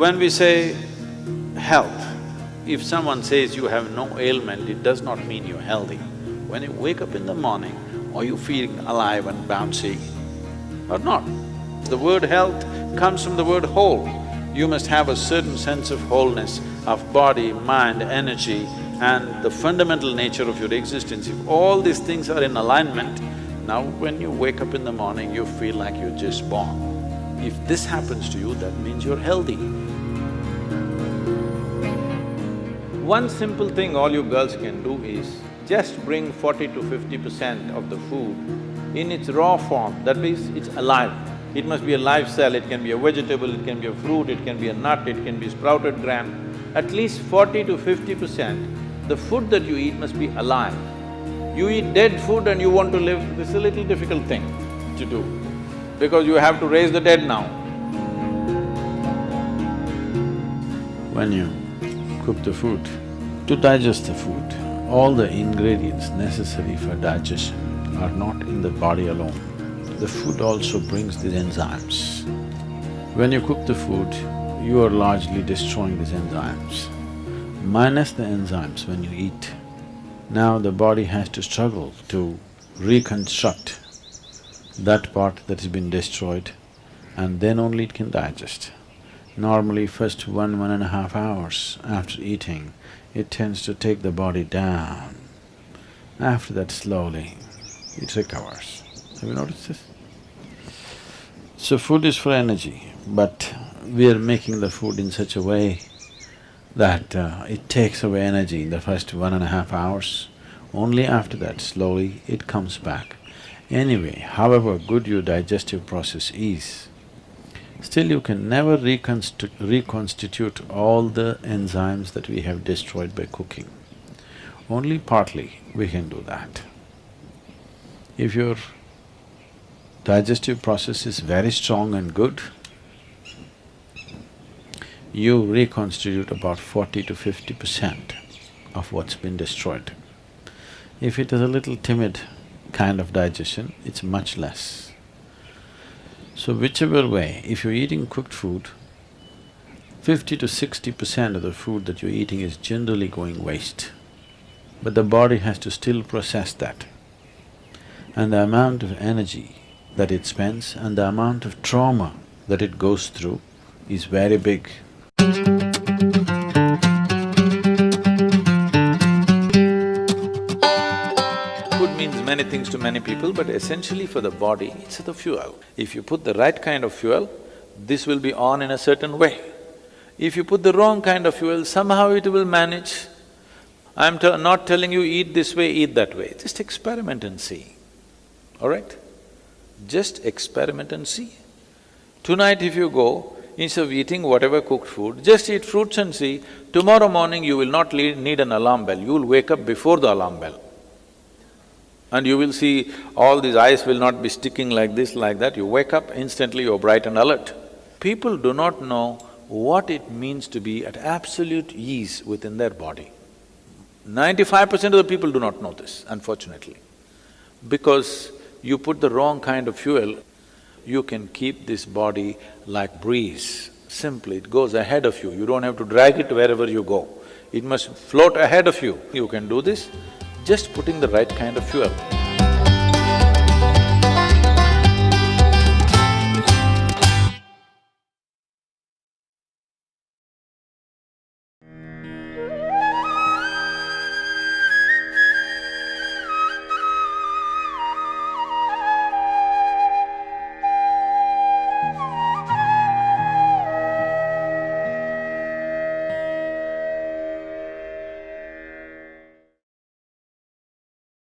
When we say health, if someone says you have no ailment, it does not mean you're healthy. When you wake up in the morning, are you feeling alive and bouncy or not? The word health comes from the word whole. You must have a certain sense of wholeness of body, mind, energy and the fundamental nature of your existence. If all these things are in alignment, now when you wake up in the morning, you feel like you're just born. If this happens to you, that means you're healthy. One simple thing all you girls can do is just bring 40 to 50% of the food in its raw form, that means it's alive. It must be a live cell, it can be a vegetable, it can be a fruit, it can be a nut, it can be sprouted gram. At least 40 to 50%, the food that you eat must be alive. You eat dead food and you want to live, this is a little difficult thing to do, because you have to raise the dead now. When you cook the food, to digest the food, all the ingredients necessary for digestion are not in the body alone. The food also brings these enzymes. When you cook the food, you are largely destroying these enzymes. Minus the enzymes when you eat, now the body has to struggle to reconstruct that part that has been destroyed, and then only it can digest. Normally, first 1.5 hours after eating, it tends to take the body down. After that, slowly, it recovers. Have you noticed this? So food is for energy, but we are making the food in such a way that it takes away energy in the first 1.5 hours. Only after that, slowly, it comes back. Anyway, however good your digestive process is, still you can never reconstitute all the enzymes that we have destroyed by cooking. Only partly we can do that. If your digestive process is very strong and good, you reconstitute about 40 to 50% of what's been destroyed. If it is a little timid kind of digestion, it's much less. So whichever way, if you're eating cooked food, 50 to 60% of the food that you're eating is generally going waste. But the body has to still process that. And the amount of energy that it spends and the amount of trauma that it goes through is very big. Food means many things to many people, but essentially for the body, it's the fuel. If you put the right kind of fuel, this will be on in a certain way. If you put the wrong kind of fuel, somehow it will manage. I'm not telling you eat this way, eat that way, just experiment and see, all right? Just experiment and see. Tonight if you go, instead of eating whatever cooked food, just eat fruits and see, tomorrow morning you will not need an alarm bell, you will wake up before the alarm bell. And you will see all these eyes will not be sticking like this, like that, you wake up, instantly you're bright and alert. People do not know what it means to be at absolute ease within their body. 95% of the people do not know this, unfortunately. Because you put the wrong kind of fuel, you can keep this body like breeze. Simply, it goes ahead of you, you don't have to drag it wherever you go. It must float ahead of you. You can do this, just putting the right kind of fuel.